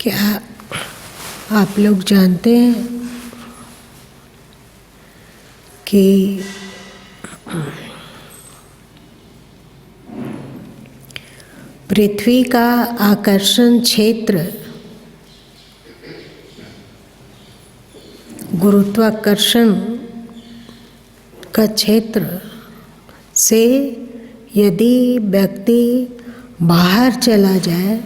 क्या आप लोग जानते हैं कि पृथ्वी का आकर्षण क्षेत्र गुरुत्वाकर्षण का क्षेत्र से यदि व्यक्ति बाहर चला जाए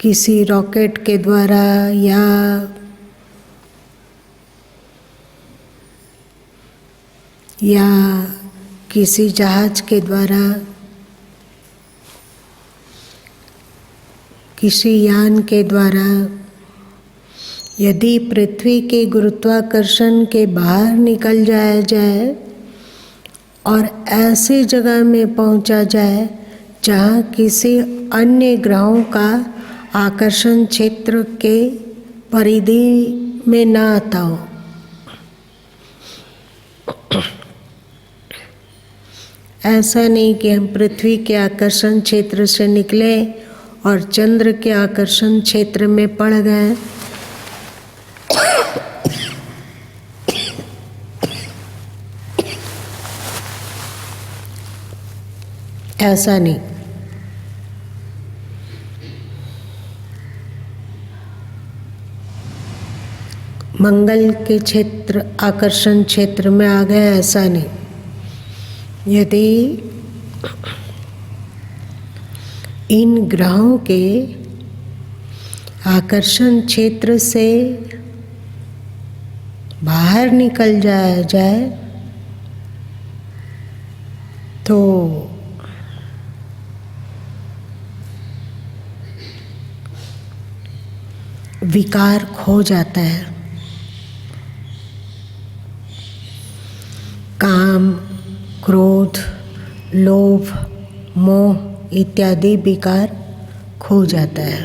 किसी रॉकेट के द्वारा या किसी जहाज के द्वारा, किसी यान के द्वारा यदि पृथ्वी के गुरुत्वाकर्षण के बाहर निकल जाया जाए और ऐसी जगह में पहुंचा जाए जहाँ किसी अन्य ग्रहों का आकर्षण क्षेत्र के परिधि में ना आता हो, ऐसा नहीं कि हम पृथ्वी के आकर्षण क्षेत्र से निकले और चंद्र के आकर्षण क्षेत्र में पड़ गए। ऐसा नहीं। मंगल के क्षेत्र आकर्षण क्षेत्र में आ गए, ऐसा नहीं। यदि इन ग्रहों के आकर्षण क्षेत्र से बाहर निकल जाया जाए तो विकार खो जाता है। काम, क्रोध, लोभ, मोह इत्यादि विकार खो जाता है।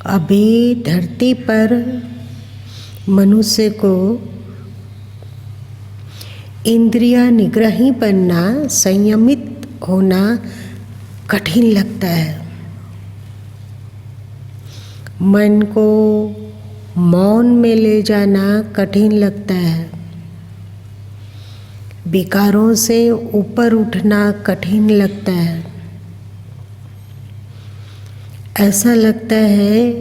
अभी धरती पर मनुष्य को इंद्रिय निग्रही बनना, संयमित होना कठिन लगता है। मन को मौन में ले जाना कठिन लगता है। विकारों से ऊपर उठना कठिन लगता है। ऐसा लगता है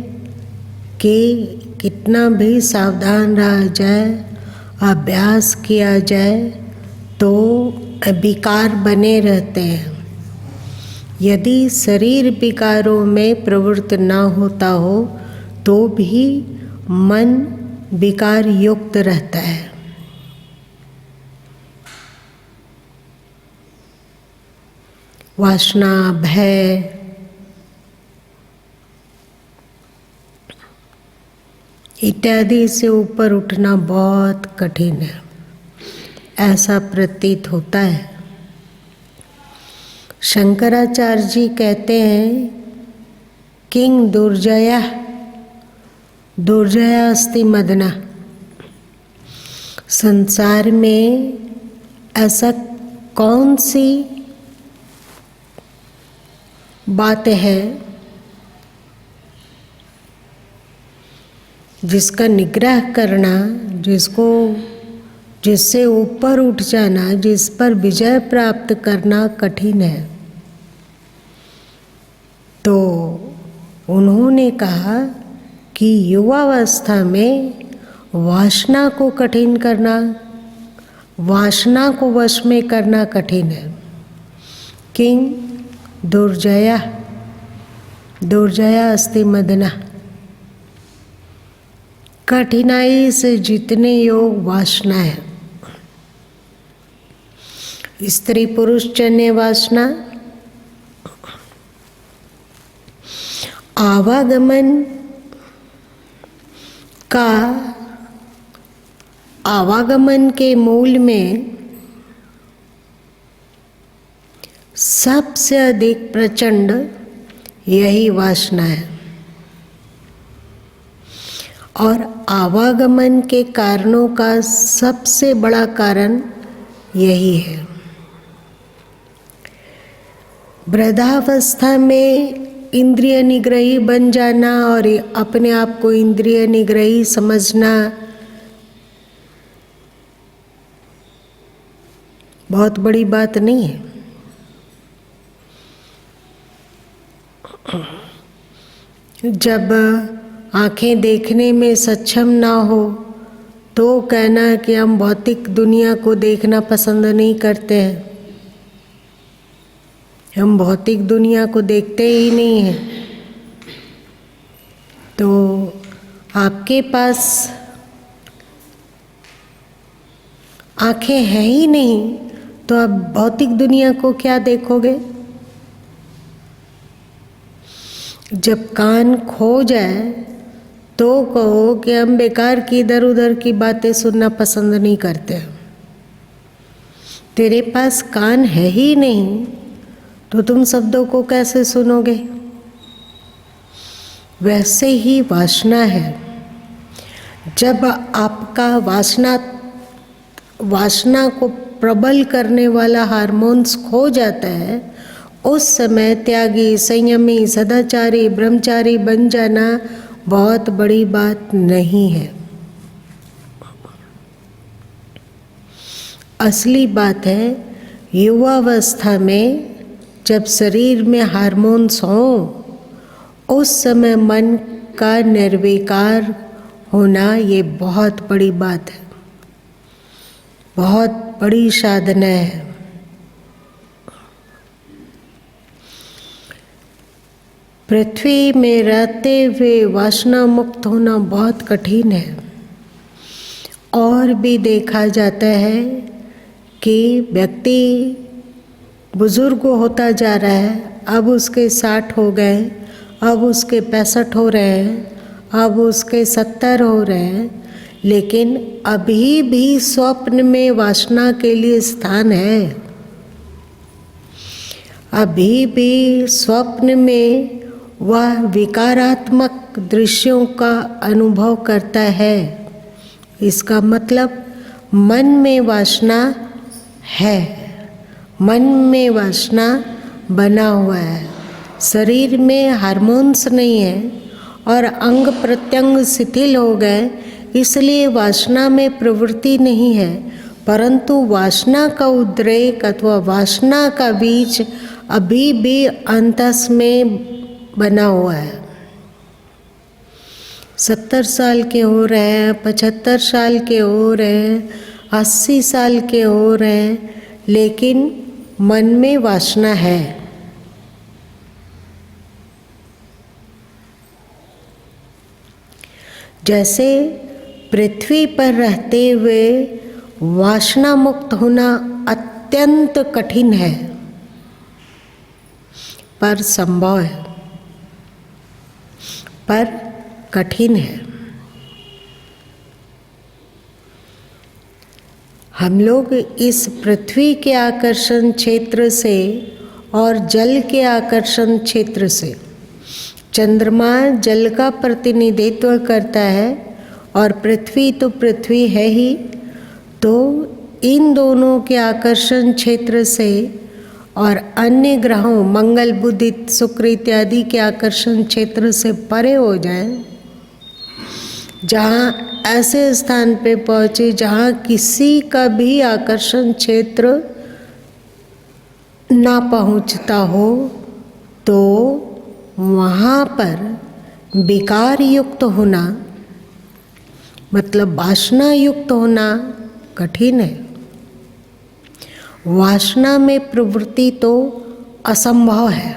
कि कितना भी सावधान रहा जाए, अभ्यास किया जाए तो विकार बने रहते हैं। यदि शरीर विकारों में प्रवृत्त ना होता हो तो भी मन विकार युक्त रहता है। वासना, भय इत्यादि से ऊपर उठना बहुत कठिन है, ऐसा प्रतीत होता है। शंकराचार्य जी कहते हैं, किंग दुर्जया दुर्जया अस्ति मदना। संसार में ऐसा कौन सी बात है जिसका निग्रह करना, जिससे ऊपर उठ जाना, जिस पर विजय प्राप्त करना कठिन है। तो उन्होंने कहा कि युवावस्था में वासना को कठिन करना, वासना को वश में करना कठिन है। किंग दुर्जया दुर्जया अस्ति मदना। कठिनाई से जितने योग वासना है। स्त्री पुरुष चन्य वासना, आवागमन के मूल में सबसे अधिक प्रचंड यही वासना है और आवागमन के कारणों का सबसे बड़ा कारण यही है। वृद्धावस्था में इंद्रिय निग्रही बन जाना और अपने आप को इंद्रिय निग्रही समझना बहुत बड़ी बात नहीं है। जब आंखें देखने में सक्षम ना हो तो कहना कि हम भौतिक दुनिया को देखना पसंद नहीं करते हैं, हम भौतिक दुनिया को देखते ही नहीं हैं, तो आपके पास आंखें हैं ही नहीं तो आप भौतिक दुनिया को क्या देखोगे। जब कान खो जाए तो कहो कि हम बेकार की इधर उधर की बातें सुनना पसंद नहीं करते। तेरे पास कान है ही नहीं तो तुम शब्दों को कैसे सुनोगे। वैसे ही वासना है। जब आपका वासना को प्रबल करने वाला हार्मोन्स खो जाता है, उस समय त्यागी, संयमी, सदाचारी, ब्रह्मचारी बन जाना बहुत बड़ी बात नहीं है। असली बात है युवावस्था में जब शरीर में हार्मोन्स हों, उस समय मन का निर्विकार होना ये बहुत बड़ी बात है, बहुत बड़ी साधना है। पृथ्वी में रहते हुए वासना मुक्त होना बहुत कठिन है। और भी देखा जाता है कि व्यक्ति बुजुर्ग होता जा रहा है, अब उसके 60 हो गए, अब उसके 65 हो रहे हैं, अब उसके 70 हो रहे हैं, लेकिन अभी भी स्वप्न में वासना के लिए स्थान है। अभी भी स्वप्न में वह विकारात्मक दृश्यों का अनुभव करता है। इसका मतलब मन में वासना है, मन में वासना बना हुआ है। शरीर में हार्मोन्स नहीं है और अंग प्रत्यंग शिथिल हो गए, इसलिए वासना में प्रवृत्ति नहीं है, परंतु वासना का उद्रेक अथवा वासना का बीज अभी भी अंतस में बना हुआ है। 70 साल के हो रहे हैं, 75 साल के हो रहे हैं, 80 साल के हो रहे हैं, लेकिन मन में वासना है। जैसे पृथ्वी पर रहते हुए वासना मुक्त होना अत्यंत कठिन है, पर संभव है, पर कठिन है। हम लोग इस पृथ्वी के आकर्षण क्षेत्र से और जल के आकर्षण क्षेत्र से, चंद्रमा जल का प्रतिनिधित्व करता है और पृथ्वी तो पृथ्वी है ही, तो इन दोनों के आकर्षण क्षेत्र से और अन्य ग्रहों मंगल, बुध, शुक्र इत्यादि के आकर्षण क्षेत्र से परे हो जाएं, जहाँ ऐसे स्थान पे पहुँचे जहाँ किसी का भी आकर्षण क्षेत्र ना पहुँचता हो, तो वहाँ पर विकार युक्त होना मतलब वासना युक्त होना कठिन है। वासना में प्रवृत्ति तो असंभव है,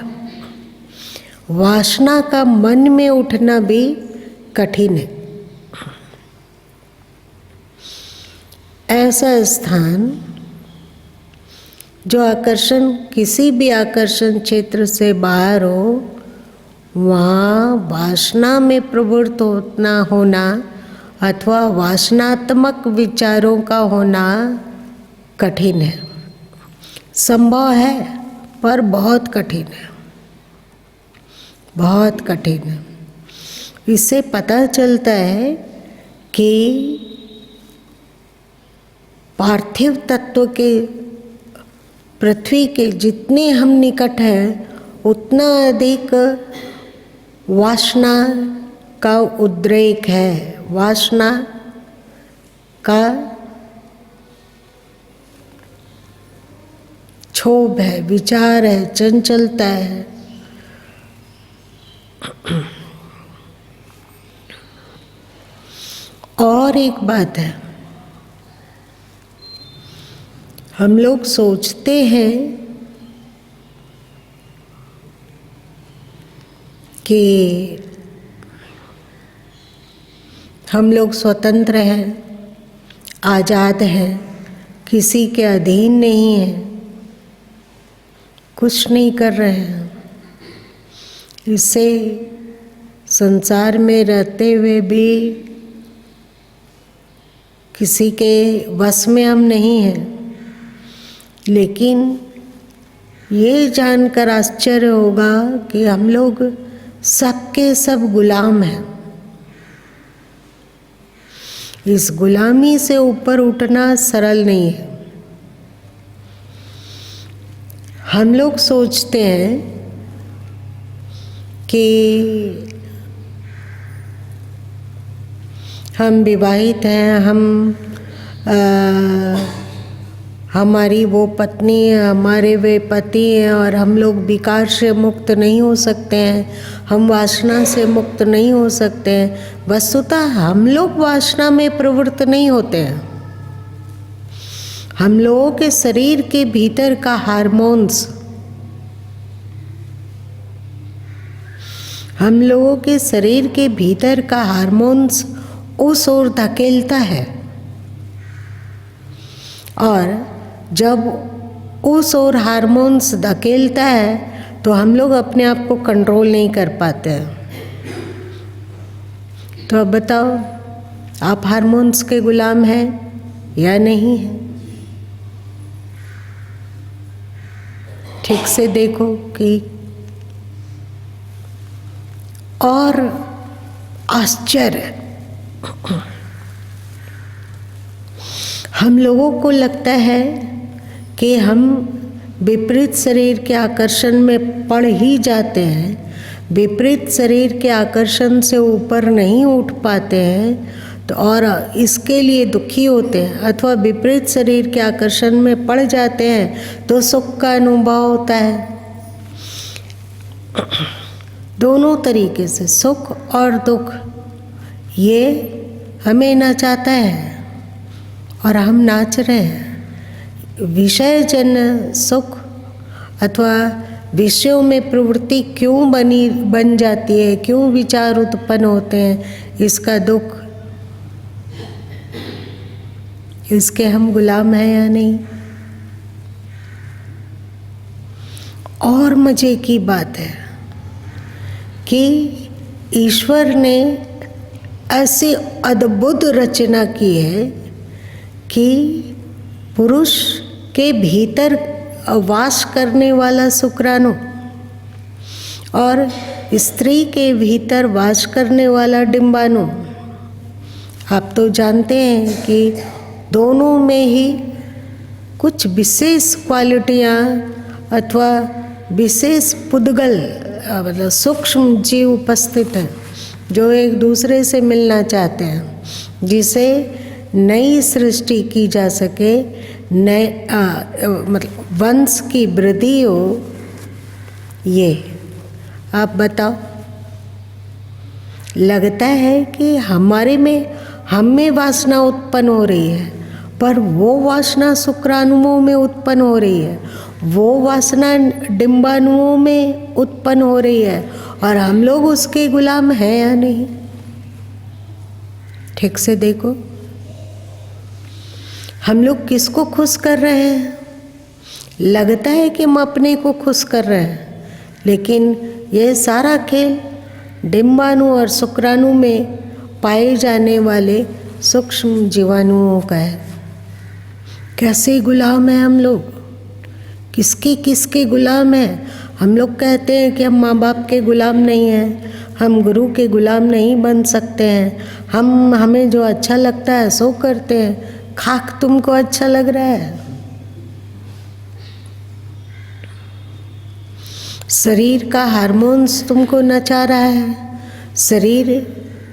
वासना का मन में उठना भी कठिन है। ऐसा स्थान जो आकर्षण किसी भी आकर्षण क्षेत्र से बाहर हो, वहाँ वासना में प्रवृत्त होना अथवा वासनात्मक विचारों का होना कठिन है। संभव है पर बहुत कठिन है, बहुत कठिन है। इससे पता चलता है कि पार्थिव तत्व के पृथ्वी के जितने हम निकट हैं उतना अधिक वासना का उद्रेक है, वासना का क्षोभ है, विचार है, चंचलता है। और एक बात है, हम लोग सोचते हैं कि हम लोग स्वतंत्र हैं, आज़ाद हैं, किसी के अधीन नहीं हैं, कुछ नहीं कर रहे हैं। इससे संसार में रहते हुए भी किसी के वश में हम नहीं हैं। लेकिन ये जानकर आश्चर्य होगा कि हम लोग सबके सब गुलाम हैं। इस गुलामी से ऊपर उठना सरल नहीं है। हम लोग सोचते हैं कि हम विवाहित हैं, हमारी वो पत्नी है, हमारे वे पति हैं और हम लोग विकार से मुक्त नहीं हो सकते हैं, हम वासना से मुक्त नहीं हो सकते हैं। वस्तुतः हम लोग वासना में प्रवृत्त नहीं होते हैं। हम लोगों के शरीर के भीतर का हार्मोन्स, हम लोगों के शरीर के भीतर का हार्मोन्स उस ओर धकेलता है, और जब उस ओर हार्मोन्स धकेलता है तो हम लोग अपने आप को कंट्रोल नहीं कर पाते हैं। तो अब बताओ, आप हार्मोन्स के गुलाम हैं या नहीं हैं? ठीक से देखो कि और आश्चर्य, हम लोगों को लगता है कि हम विपरीत शरीर के आकर्षण में पड़ ही जाते हैं, विपरीत शरीर के आकर्षण से ऊपर नहीं उठ पाते हैं, तो और इसके लिए दुखी होते हैं, अथवा विपरीत शरीर के आकर्षण में पड़ जाते हैं तो सुख का अनुभव होता है। दोनों तरीके से सुख और दुख ये हमें नचाता है और हम नाच रहे हैं। विषय जन सुख अथवा विषयों में प्रवृत्ति क्यों बन जाती है, क्यों विचार उत्पन्न होते हैं, इसका दुख, इसके हम गुलाम हैं या नहीं। और मजे की बात है कि ईश्वर ने ऐसी अद्भुत रचना की है कि पुरुष के भीतर वास करने वाला शुक्राणु और स्त्री के भीतर वास करने वाला डिंबाणु, आप तो जानते हैं कि दोनों में ही कुछ विशेष क्वालिटियाँ अथवा विशेष पुद्गल मतलब सूक्ष्म जीव उपस्थित हैं जो एक दूसरे से मिलना चाहते हैं, जिसे नई सृष्टि की जा सके, नए मतलब वंश की वृद्धि हो। ये आप बताओ, लगता है कि हमारे में हम में वासना उत्पन्न हो रही है, पर वो वासना शुक्राणुओं में उत्पन्न हो रही है, वो वासना डिंबाणुओं में उत्पन्न हो रही है, और हम लोग उसके गुलाम हैं या नहीं। ठीक से देखो, हम लोग किसको खुश कर रहे हैं? लगता है कि हम अपने को खुश कर रहे हैं, लेकिन ये सारा खेल डिंबाणु और शुक्राणु में पाए जाने वाले सूक्ष्म जीवाणुओं का है। कैसे गुलाम हैं हम लोग, किसके किसके गुलाम हैं? हम लोग कहते हैं कि हम माँ बाप के गुलाम नहीं हैं, हम गुरु के गुलाम नहीं बन सकते हैं, हमें जो अच्छा लगता है सो करते हैं। खाक तुमको अच्छा लग रहा है? शरीर का हार्मोन्स तुमको नचा रहा है, शरीर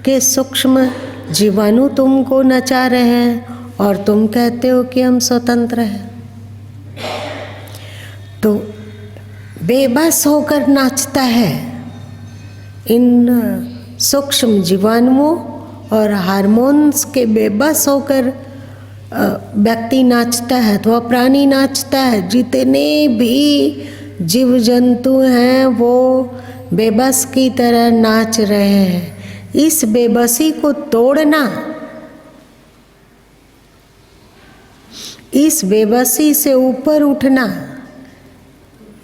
के सूक्ष्म जीवाणु तुमको नचा रहे हैं और तुम कहते हो कि हम स्वतंत्र हैं। तो बेबस होकर नाचता है इन सूक्ष्म जीवाणुओं और हार्मोन्स के बेबस होकर व्यक्ति नाचता है, अथवा प्राणी नाचता है। जितने भी जीव जंतु हैं वो बेबस की तरह नाच रहे हैं। इस बेबसी को तोड़ना, इस बेबसी से ऊपर उठना,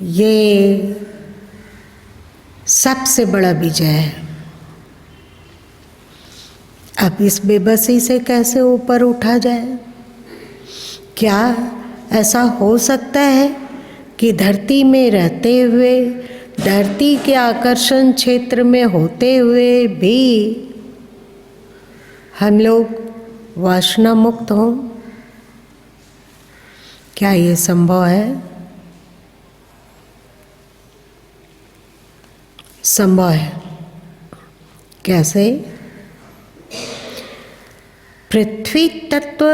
ये सबसे बड़ा विजय है। अब इस बेबसी से कैसे ऊपर उठा जाए? क्या ऐसा हो सकता है कि धरती में रहते हुए, धरती के आकर्षण क्षेत्र में होते हुए भी हम लोग वासना मुक्त हों? क्या ये संभव है? संभव है। कैसे? पृथ्वी तत्व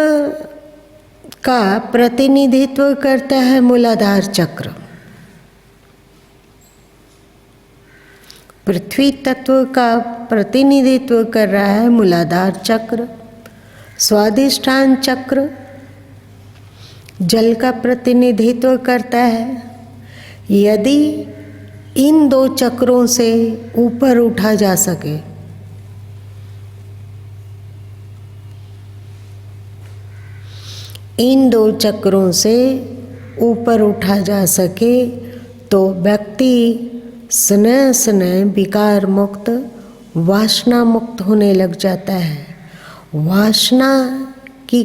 का प्रतिनिधित्व करता है मूलाधार चक्र। पृथ्वी तत्व का प्रतिनिधित्व कर रहा है मूलाधार चक्र। स्वादिष्ठान चक्र जल का प्रतिनिधित्व करता है। यदि इन दो चक्रों से ऊपर उठा जा सके, इन दो चक्रों से ऊपर उठा जा सके तो व्यक्ति स्नेह स्नेह विकार मुक्त, वासना मुक्त होने लग जाता है। वासना की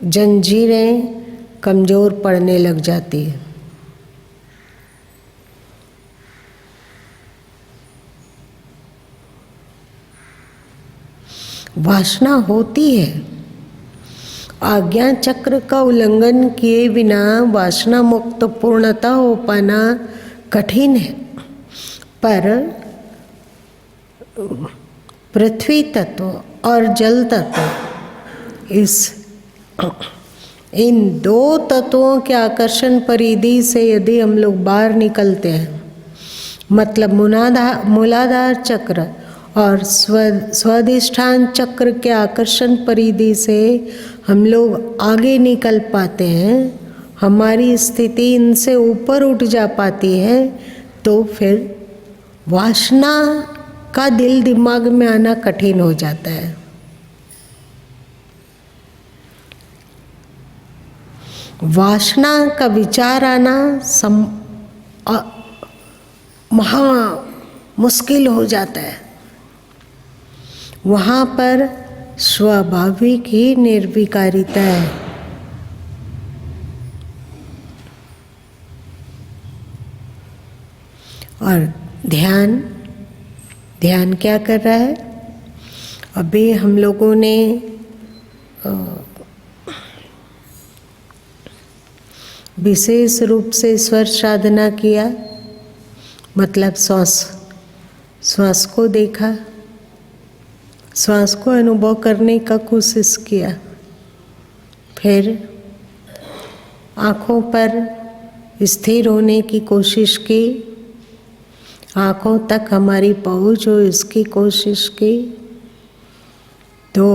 जंजीरें कमज़ोर पड़ने लग जाती है। वासना होती है। आज्ञा चक्र का उल्लंघन किए बिना वासना मुक्त पूर्णता हो पाना कठिन है। पर पृथ्वी तत्व और जल तत्व, इन दो तत्वों के आकर्षण परिधि से यदि हम लोग बाहर निकलते हैं, मतलब मूलाधार चक्र और स्वादिष्ठान चक्र के आकर्षण परिधि से हम लोग आगे निकल पाते हैं, हमारी स्थिति इनसे ऊपर उठ जा पाती है, तो फिर वासना का दिल दिमाग में आना कठिन हो जाता है। वासना का विचार आना महा मुश्किल हो जाता है। वहाँ पर स्वाभाविक ही निर्विकारिता है। और ध्यान क्या कर रहा है? अभी हम लोगों ने विशेष रूप से स्वर साधना किया, मतलब श्वास को देखा, श्वास को अनुभव करने का कोशिश किया, फिर आँखों पर स्थिर होने की कोशिश की, आँखों तक हमारी पहुँच हो इसकी कोशिश की। तो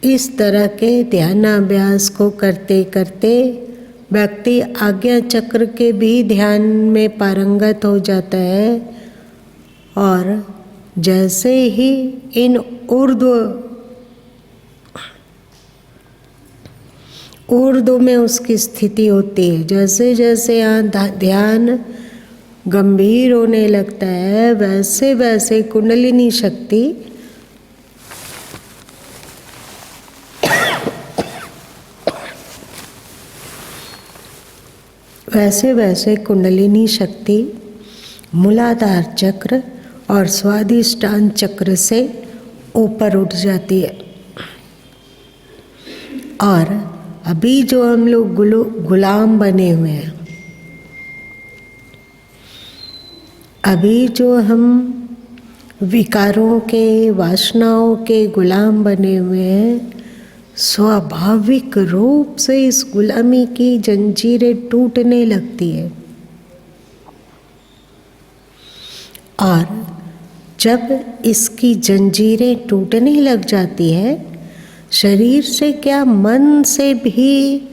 इस तरह के ध्यानाभ्यास को करते करते व्यक्ति आज्ञा चक्र के भी ध्यान में पारंगत हो जाता है। और जैसे ही इन ऊर्ध्व में उसकी स्थिति होती है, जैसे जैसे यहाँ ध्यान गंभीर होने लगता है, वैसे वैसे कुंडलिनी शक्ति मूलाधार चक्र और स्वादिष्ठान चक्र से ऊपर उठ जाती है। और अभी जो हम लोग गुलाम बने हुए हैं, अभी जो हम विकारों के, वासनाओं के गुलाम बने हुए हैं, स्वाभाविक रूप से इस गुलामी की जंजीरें टूटने लगती है। और जब इसकी जंजीरें टूटने लग जाती है, शरीर से क्या मन से भी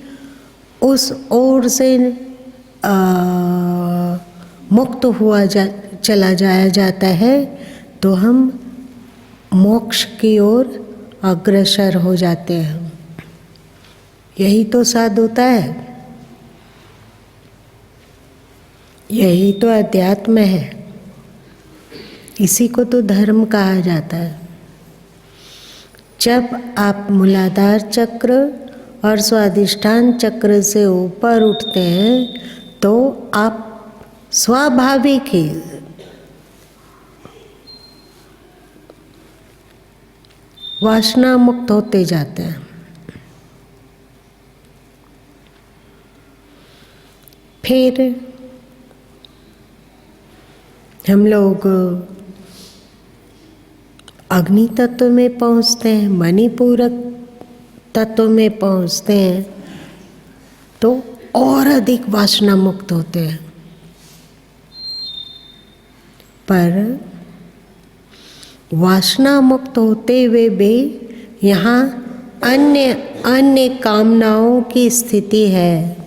उस ओर से मुक्त हुआ चला जाया जाता है, तो हम मोक्ष की ओर अग्रसर हो जाते हैं। यही तो साधुता है, यही तो अध्यात्म है, इसी को तो धर्म कहा जाता है। जब आप मूलाधार चक्र और स्वादिष्ठान चक्र से ऊपर उठते हैं तो आप स्वाभाविक ही वासना मुक्त होते जाते हैं। फिर हम लोग अग्नि तत्व में पहुंचते हैं, मणिपूरक तत्व में पहुंचते हैं, तो और अधिक वासना मुक्त होते हैं। पर वासना मुक्त होते हुए भी यहाँ अन्य कामनाओं की स्थिति है,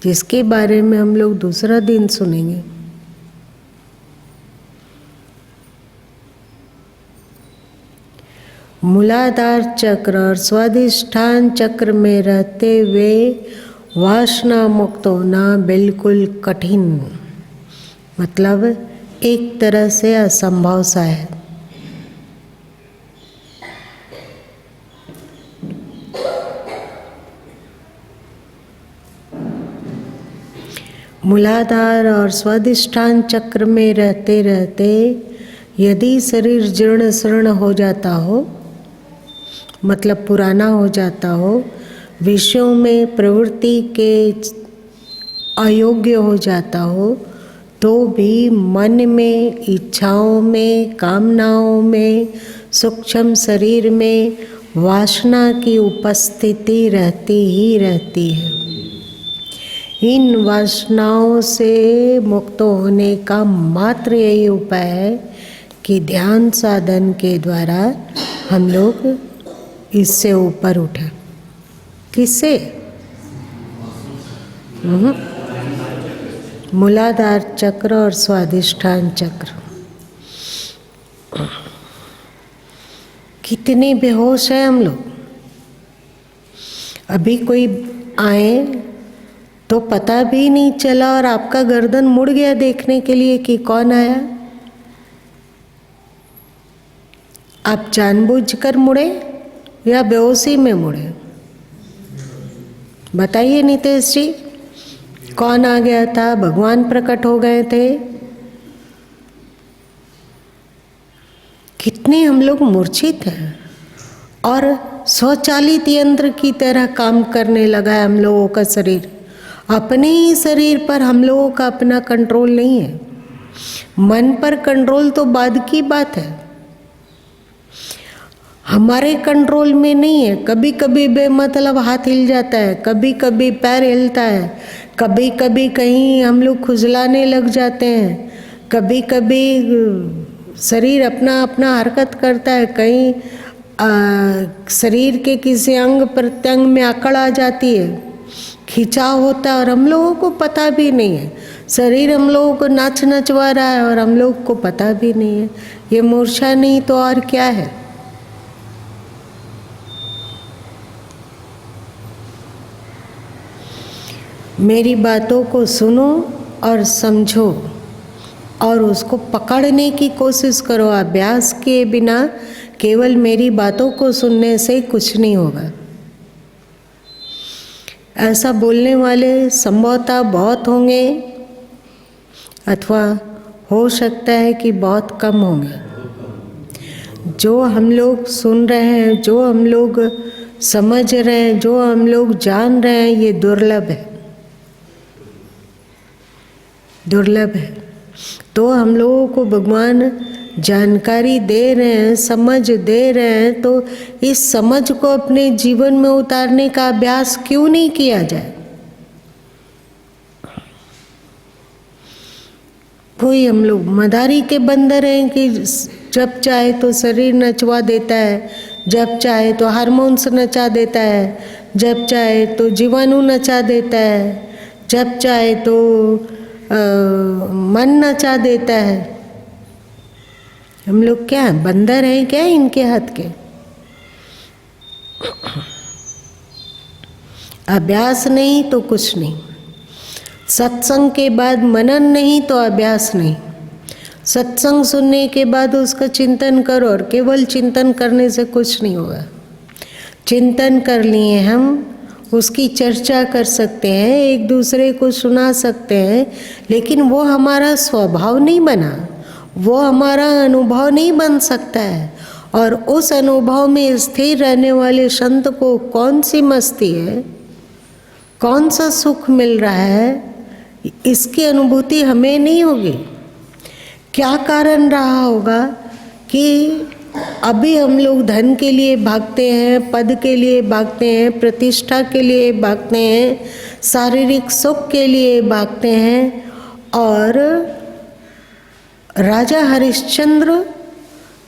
जिसके बारे में हम लोग दूसरा दिन सुनेंगे। मूलाधार चक्र और स्वादिष्ठान चक्र में रहते हुए वासना मुक्त होना बिल्कुल कठिन, मतलब एक तरह से असंभव सा है। मूलाधार और स्वादिष्ठान चक्र में रहते रहते यदि शरीर जीर्ण शीर्ण हो जाता हो, मतलब पुराना हो जाता हो, विषयों में प्रवृत्ति के अयोग्य हो जाता हो, तो भी मन में, इच्छाओं में, कामनाओं में, सूक्ष्म शरीर में वासना की उपस्थिति रहती ही रहती है। इन वासनाओं से मुक्त होने का मात्र यही उपाय है कि ध्यान साधन के द्वारा हम लोग इससे ऊपर उठे। किससे? मूलाधार चक्र और स्वादिष्ठान चक्र। कितने बेहोश हैं हम लोग। अभी कोई आए तो पता भी नहीं चला और आपका गर्दन मुड़ गया देखने के लिए कि कौन आया। आप जानबूझकर मुड़े या बेहोशी में मुड़े? बताइए नितेश जी, कौन आ गया था? भगवान प्रकट हो गए थे? कितने हम लोग मूर्छित हैं और स्वचालित यंत्र की तरह काम करने लगा है हम लोगों का शरीर। अपने ही शरीर पर हम लोगों का अपना कंट्रोल नहीं है। मन पर कंट्रोल तो बाद की बात है, हमारे कंट्रोल में नहीं है। कभी कभी बेमतलब हाथ हिल जाता है, कभी कभी पैर हिलता है, कभी कभी कहीं हम लोग खुजलाने लग जाते हैं, कभी कभी शरीर अपना अपना हरकत करता है, कहीं शरीर के किसी अंग प्रत्यंग में अकड़ आ जाती है, खिंचाव होता है और हम लोगों को पता भी नहीं है। शरीर हम लोगों को नचवा रहा है और हम लोग को पता भी नहीं है। ये मूर्छा नहीं तो और क्या है। मेरी बातों को सुनो और समझो और उसको पकड़ने की कोशिश करो। अभ्यास के बिना केवल मेरी बातों को सुनने से कुछ नहीं होगा। ऐसा बोलने वाले संभवतः बहुत होंगे अथवा हो सकता है कि बहुत कम होंगे। जो हम लोग सुन रहे हैं, जो हम लोग समझ रहे हैं, जो हम लोग जान रहे हैं, ये दुर्लभ है, दुर्लभ है। तो हम लोगों को भगवान जानकारी दे रहे हैं, समझ दे रहे हैं, तो इस समझ को अपने जीवन में उतारने का अभ्यास क्यों नहीं किया जाए। कोई हम लोग मदारी के बंदर हैं कि जब चाहे तो शरीर नचवा देता है, जब चाहे तो हार्मोन्स नचा देता है, जब चाहे तो जीवाणु नचा देता है, जब चाहे तो मन नचा देता है। हम लोग क्या बंदर हैं क्या इनके हाथ के? अभ्यास नहीं तो कुछ नहीं। सत्संग के बाद मनन नहीं तो अभ्यास नहीं। सत्संग सुनने के बाद उसका चिंतन करो, और केवल चिंतन करने से कुछ नहीं होगा। चिंतन कर लिए हम, उसकी चर्चा कर सकते हैं, एक दूसरे को सुना सकते हैं, लेकिन वो हमारा स्वभाव नहीं बना, वो हमारा अनुभव नहीं बन सकता है। और उस अनुभव में स्थिर रहने वाले संत को कौन सी मस्ती है, कौन सा सुख मिल रहा है, इसकी अनुभूति हमें नहीं होगी। क्या कारण रहा होगा कि अभी हम लोग धन के लिए भागते हैं, पद के लिए भागते हैं, प्रतिष्ठा के लिए भागते हैं, शारीरिक सुख के लिए भागते हैं। और राजा हरिश्चंद्र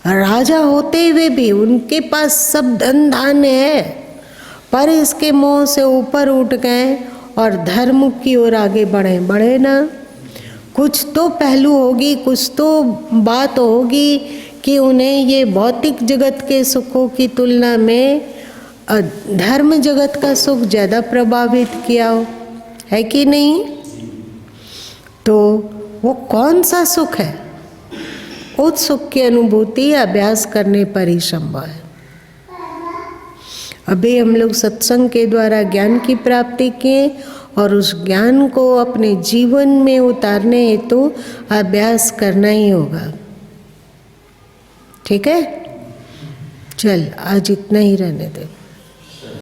राजा होते हुए भी उनके पास सब धन धान है, पर इसके मोह से ऊपर उठ गए और धर्म की ओर आगे बढ़े ना। कुछ तो पहलू होगी, कुछ तो बात होगी कि उन्हें ये भौतिक जगत के सुखों की तुलना में धर्म जगत का सुख ज़्यादा प्रभावित किया हो, है कि नहीं? तो वो कौन सा सुख है? उस सुख की अनुभूति अभ्यास करने पर ही संभव है। अभी हम लोग सत्संग के द्वारा ज्ञान की प्राप्ति किए, और उस ज्ञान को अपने जीवन में उतारने हेतु अभ्यास करना ही होगा। ठीक है, चल आज इतना ही रहने दे।